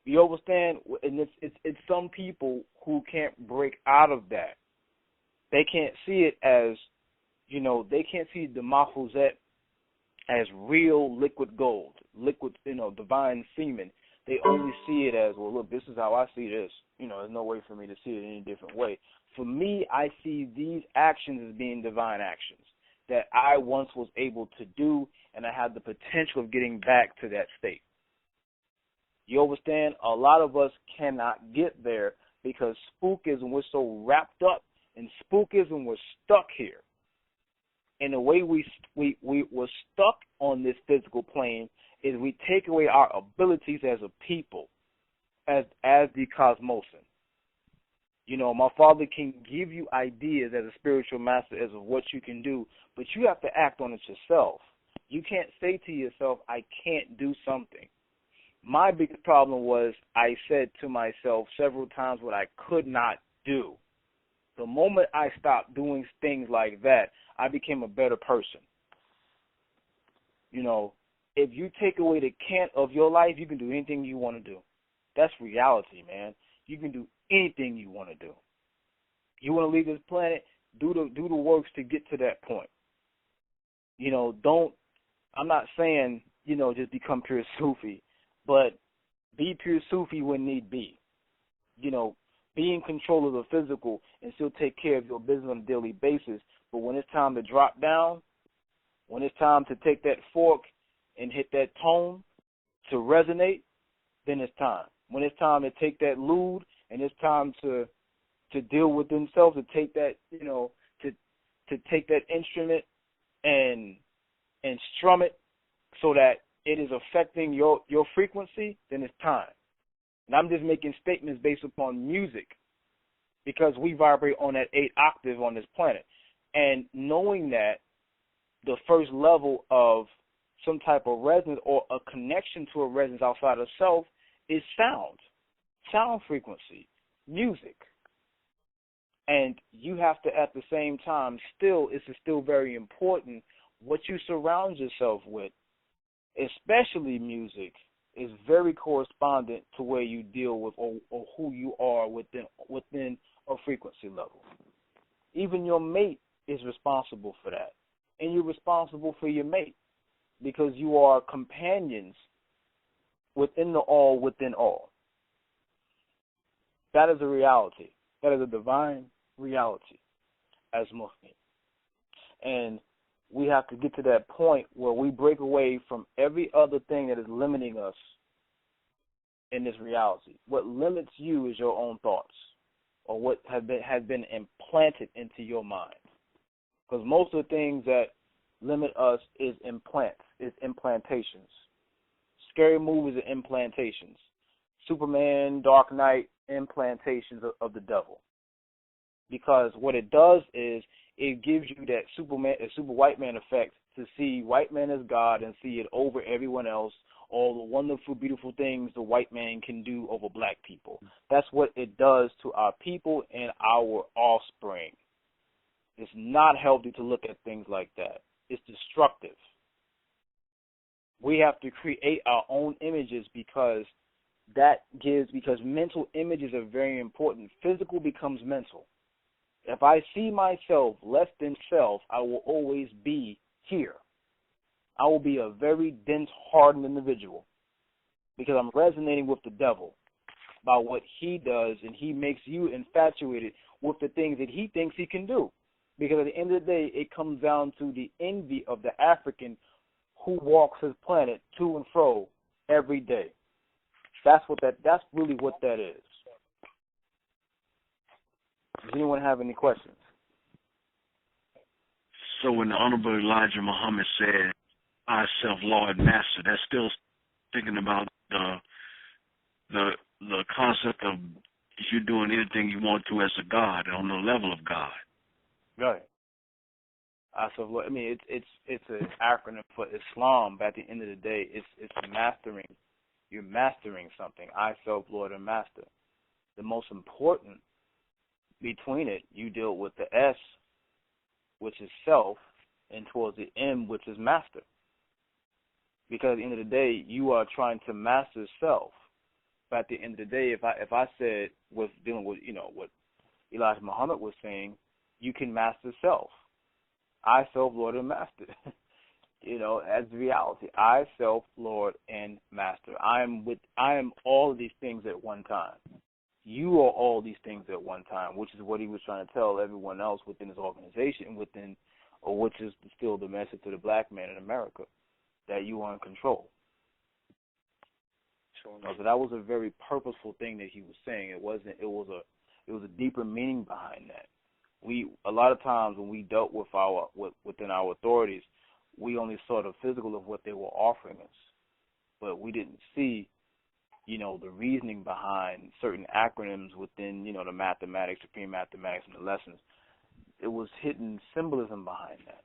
You understand? And it's some people who can't break out of that. They can't see it as, they can't see the Mahuzet as real liquid gold, liquid, divine semen. They only see it as, well, look, this is how I see this. There's no way for me to see it any different way. For me, I see these actions as being divine actions that I once was able to do, and I had the potential of getting back to that state. You understand? A lot of us cannot get there because spookism, we're so wrapped up in spookism, we're stuck here. And the way we were stuck on this physical plane is we take away our abilities as a people, as the cosmosan. My father can give you ideas as a spiritual master as of what you can do, but you have to act on it yourself. You can't say to yourself, I can't do something. My biggest problem was I said to myself several times what I could not do. The moment I stopped doing things like that, I became a better person. If you take away the can't of your life, you can do anything you want to do. That's reality, man. You can do anything you want to do. You want to leave this planet, do the works to get to that point. I'm not saying, just become pure Sufi, but be pure Sufi when need be. Be in control of the physical and still take care of your business on a daily basis. But when it's time to drop down, when it's time to take that fork and hit that tone to resonate, then it's time. When it's time to take that lewd and it's time to deal with themselves, to take that, to take that instrument and strum it so that it is affecting your frequency, then it's time. And I'm just making statements based upon music because we vibrate on that 8 octave on this planet. And knowing that the first level of some type of resonance or a connection to a resonance outside of self is sound frequency, music. And you have to, at the same time, it's still very important what you surround yourself with, especially music, is very correspondent to where you deal with or who you are within a frequency level. Even your mate is responsible for that. And you're responsible for your mate because you are companions within the all, within all. That is a reality. That is a divine reality as Muslims. And we have to get to that point where we break away from every other thing that is limiting us in this reality. What limits you is your own thoughts or what has been implanted into your mind. Because most of the things that limit us is implantations. Scary movies are implantations. Superman, Dark Knight, implantations of the devil. Because what it does is it gives you that super white man effect to see white man as God and see it over everyone else, all the wonderful, beautiful things the white man can do over black people. That's what it does to our people and our offspring. It's not healthy to look at things like that. It's destructive. We have to create our own images because mental images are very important. Physical becomes mental. If I see myself less than self, I will always be here. I will be a very dense, hardened individual because I'm resonating with the devil about what he does, and he makes you infatuated with the things that he thinks he can do. Because at the end of the day, it comes down to the envy of the African who walks his planet to and fro every day. That's really what that is. Does anyone have any questions? So when the Honorable Elijah Muhammad said, I self Lord Master, that's still thinking about the concept of you doing anything you want to as a God on the level of God. Right. I mean, it's an acronym for Islam. But at the end of the day, it's mastering. You're mastering something. I, self, Lord, and Master. The most important between it, you deal with the S, which is self, and towards the M, which is master. Because at the end of the day, you are trying to master self. But at the end of the day, if I said was dealing with what Elijah Muhammad was saying, you can master self. I, self, Lord, and Master. As reality. I, self, Lord, and Master. I am all of these things at one time. You are all these things at one time, which is what he was trying to tell everyone else within his organization, which is still the message to the black man in America, that you are in control. So that was a very purposeful thing that he was saying. It was a deeper meaning behind that. A lot of times when we dealt with within our authorities, we only saw the physical of what they were offering us, but we didn't see, the reasoning behind certain acronyms within, the mathematics, supreme mathematics, and the lessons. It was hidden symbolism behind that,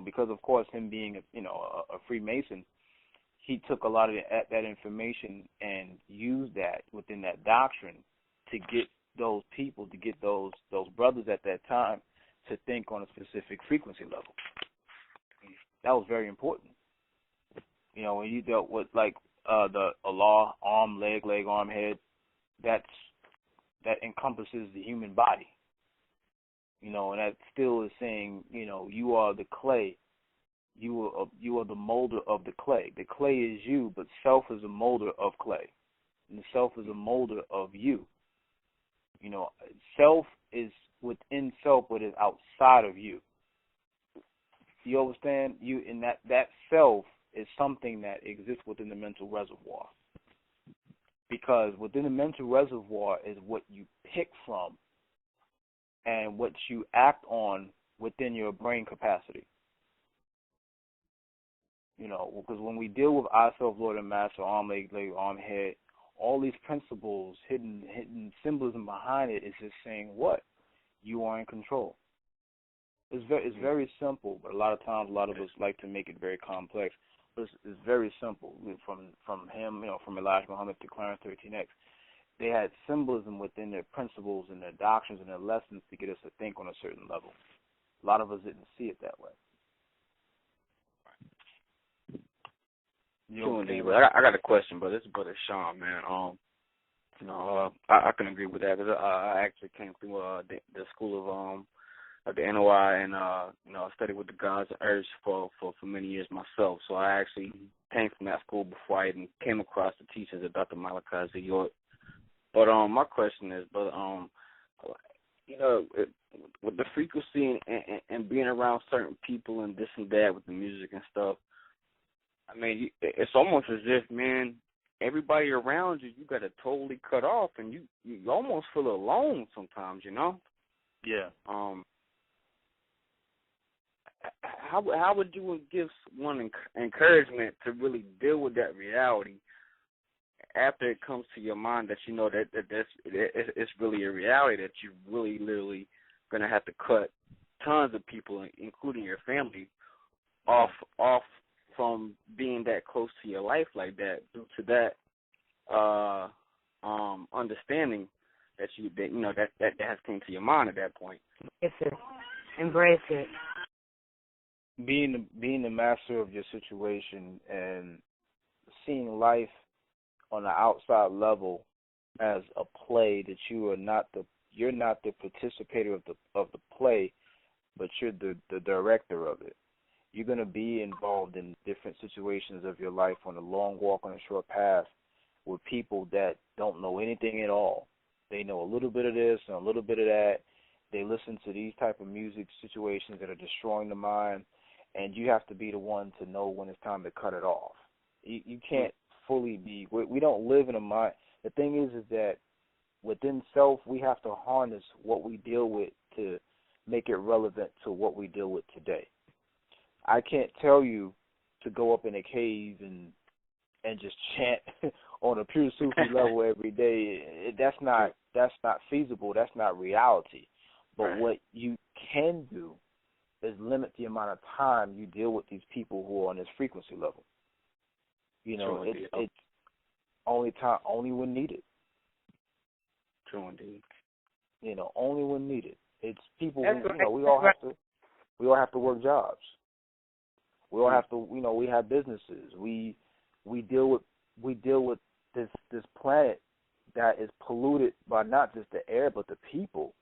because of course him being a Freemason, he took a lot of that information and used that within that doctrine to get those people, to get those brothers at that time to think on a specific frequency level. That was very important. When you dealt with the Allah, arm, leg, arm, head, that encompasses the human body. And that still is saying, you are the clay. You are the molder of the clay. The clay is you, but self is a molder of clay. And the self is a molder of you. Self is within self, but is outside of you. You understand? And that self is something that exists within the mental reservoir. Because within the mental reservoir is what you pick from and what you act on within your brain capacity. Because when we deal with I, self, Lord, and Master, arm, leg, arm, head, all these principles, hidden symbolism behind it is just saying what? You are in control. It's very simple, but a lot of times, a lot of us like to make it very complex. But it's very simple. From him, from Elijah Muhammad to Clarence 13X, they had symbolism within their principles and their doctrines and their lessons to get us to think on a certain level. A lot of us didn't see it that way. I got a question, but this is Brother Sean, man. I can agree with that because I actually came through the school of the NOI and studied with the gods of Earth for many years myself. So I actually came from that school before I even came across the teachings of Dr. York. But my question is, with the frequency and being around certain people and this and that with the music and stuff, I mean, it's almost as if, man, everybody around you got to totally cut off, and you almost feel alone sometimes, Yeah. How would you give one encouragement to really deal with that reality after it comes to your mind that it's really a reality that you're really literally going to have to cut tons of people, including your family, off being that close to your life like that, due to that understanding that has came to your mind at that point. Embrace it. Being the master of your situation and seeing life on the outside level as a play that you're not the participator of the play, but you're the director of it. You're going to be involved in different situations of your life on a long walk on a short path with people that don't know anything at all. They know a little bit of this and a little bit of that. They listen to these type of music situations that are destroying the mind, and you have to be the one to know when it's time to cut it off. You can't fully be. We don't live in a mind. The thing is that within self, we have to harness what we deal with to make it relevant to what we deal with today. I can't tell you to go up in a cave and just chant on a pure Sufi level every day. That's not feasible. That's not reality. But right. What you can do is limit the amount of time you deal with these people who are on this frequency level. You know, True, it's only when needed. True indeed. You know, only when needed. It's people who, we all have to work jobs. We all have to, we have businesses. We deal with this planet that is polluted by not just the air but the people.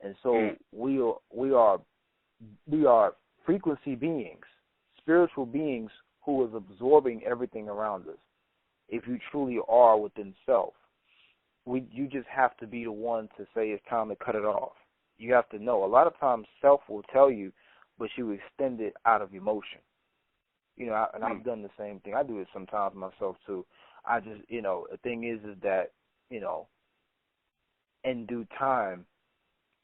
And so we are frequency beings, spiritual beings who is absorbing everything around us. If you truly are within self, you just have to be the one to say it's time to cut it off. You have to know. A lot of times self will tell you, but you extend it out of emotion. I've done the same thing. I do it sometimes myself too. I just, the thing is that, in due time,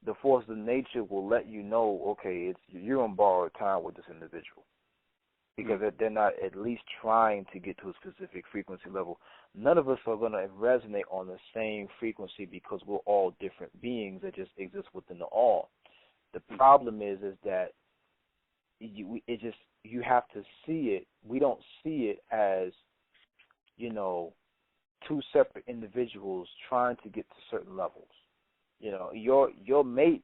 the force of nature will let you know, okay, you're on borrowed time with this individual. Because they're not at least trying to get to a specific frequency level. None of us are going to resonate on the same frequency because we're all different beings that just exist within the all. The problem is that you have to see it. We don't see it as, two separate individuals trying to get to certain levels. Your mate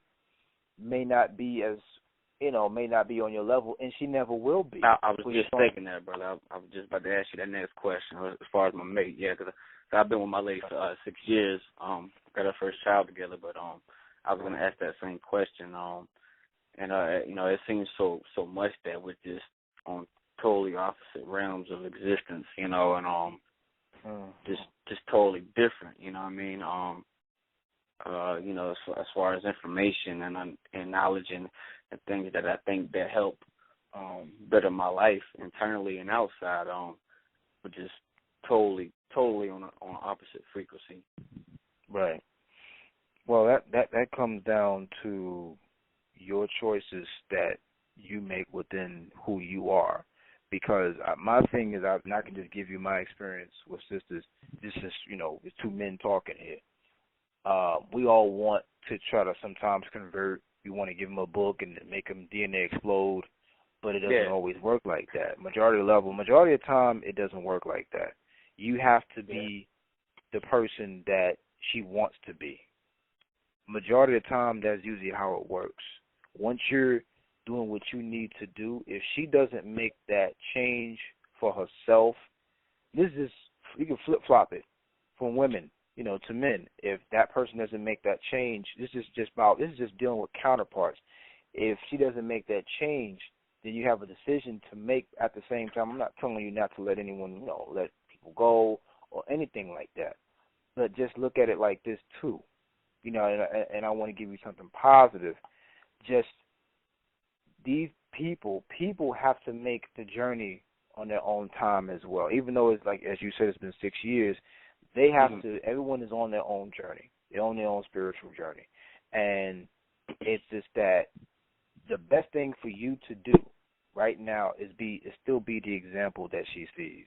may not be on your level, and she never will be. I was just thinking that, brother. I was just about to ask you that next question as far as my mate. Yeah, because I've been with my lady for 6 years. Got our first child together, but I was going to ask that same question. It seems so much that we're just on totally opposite realms of existence, and just totally different. You know what I mean? As far as information and knowledge and things that I think that help better my life internally and outside, but just totally on opposite frequency. Right. Well, that comes down to your choices that you make within who you are. Because my thing is, I can just give you my experience with sisters. This is, it's two men talking here. We all want to try to sometimes convert. We want to give them a book and make them DNA explode, but it doesn't always work like that. Majority of the time, it doesn't work like that. You have to be the person that she wants to be. Majority of the time, that's usually how it works. Once you're doing what you need to do, if she doesn't make that change for herself, you can flip-flop it from women, to men. If that person doesn't make that change, this is just dealing with counterparts. If she doesn't make that change, then you have a decision to make at the same time. I'm not telling you not to let anyone, let people go or anything like that. But just look at it like this too. And I want to give you something positive. Just these people have to make the journey on their own time as well. Even though it's like, as you said, it's been 6 years, they have to, everyone is on their own journey. They're on their own spiritual journey. And it's just that the best thing for you to do right now is still be the example that she sees.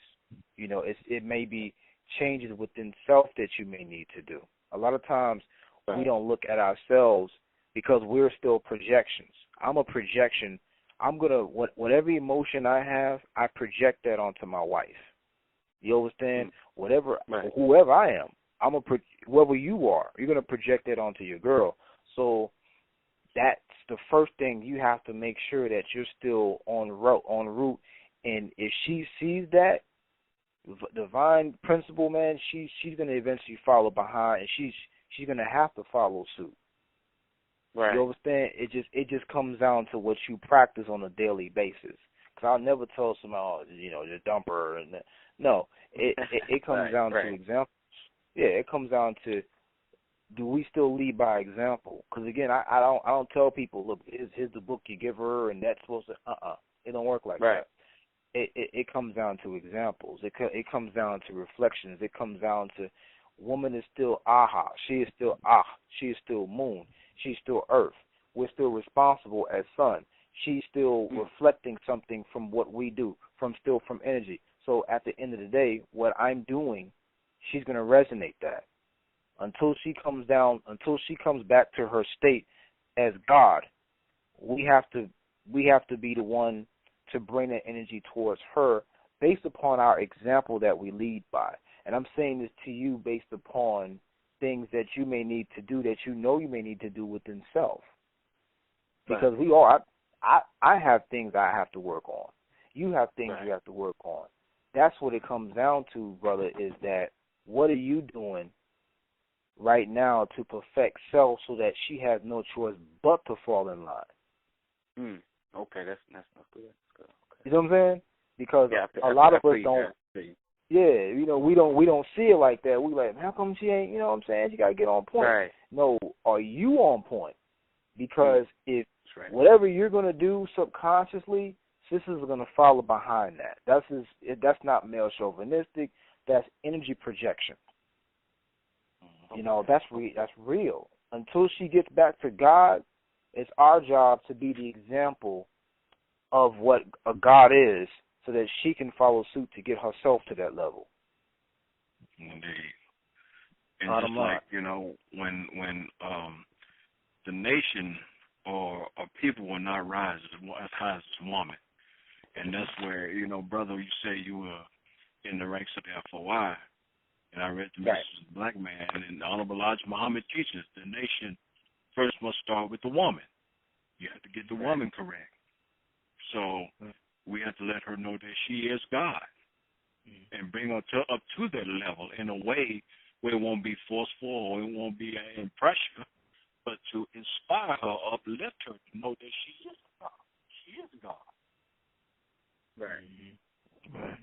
It may be changes within self that you may need to do. A lot of times we don't look at ourselves because we're still projections. I'm a projection I'm gonna whatever emotion I have, I project that onto my wife. You understand? Whatever, whoever I am, whoever you are, you're gonna project that onto your girl. So that's the first thing. You have to make sure that you're still on route. And if she sees that divine principle, man, she's gonna eventually follow behind, and she's gonna have to follow suit. Right. You understand? It just comes down to what you practice on a daily basis. Because I'll never tell someone, oh, the dumper. No, it comes down to examples. Yeah, it comes down to, do we still lead by example? Because again, I don't tell people, look, here's the book you give her, and that's supposed to. It don't work like that. It comes down to examples. It comes down to reflections. It comes down to, woman is still Aha. She is still She is still Moon. She's still Earth. We're still responsible as Sun. She's still reflecting something from what we do, from energy. So at the end of the day, what I'm doing, she's going to resonate that. Until she comes back to her state as God, we have to be the one to bring that energy towards her based upon our example that we lead by. And I'm saying this to you based upon things that you may need to do, that you may need to do within self. Because we all, I have things I have to work on. You have things you have to work on. That's what it comes down to, brother, is that what are you doing right now to perfect self so that she has no choice but to fall in line? Okay, that's good. Okay. You know what I'm saying? Because a lot of us don't. Yeah, we don't see it like that. We like, how come she ain't? You know what I'm saying? She got to get on point. Right. No, are you on point? Because if whatever you're gonna do subconsciously, sisters are gonna follow behind that. That's not male chauvinistic. That's energy projection. That's real. Until she gets back to God, it's our job to be the example of what a God is, so that she can follow suit to get herself to that level. Indeed. And just like, when the nation or people will not rise as high as this woman. And that's where, brother, you say you were in the ranks of the FOI, and I read the message of the black man, and the Honorable Elijah Muhammad teaches the nation first must start with the woman. You have to get the woman correct. So we have to let her know that she is God, and bring her up to that level in a way where it won't be forceful or it won't be in pressure, but to inspire her, uplift her to know that she is God. She is God. Right.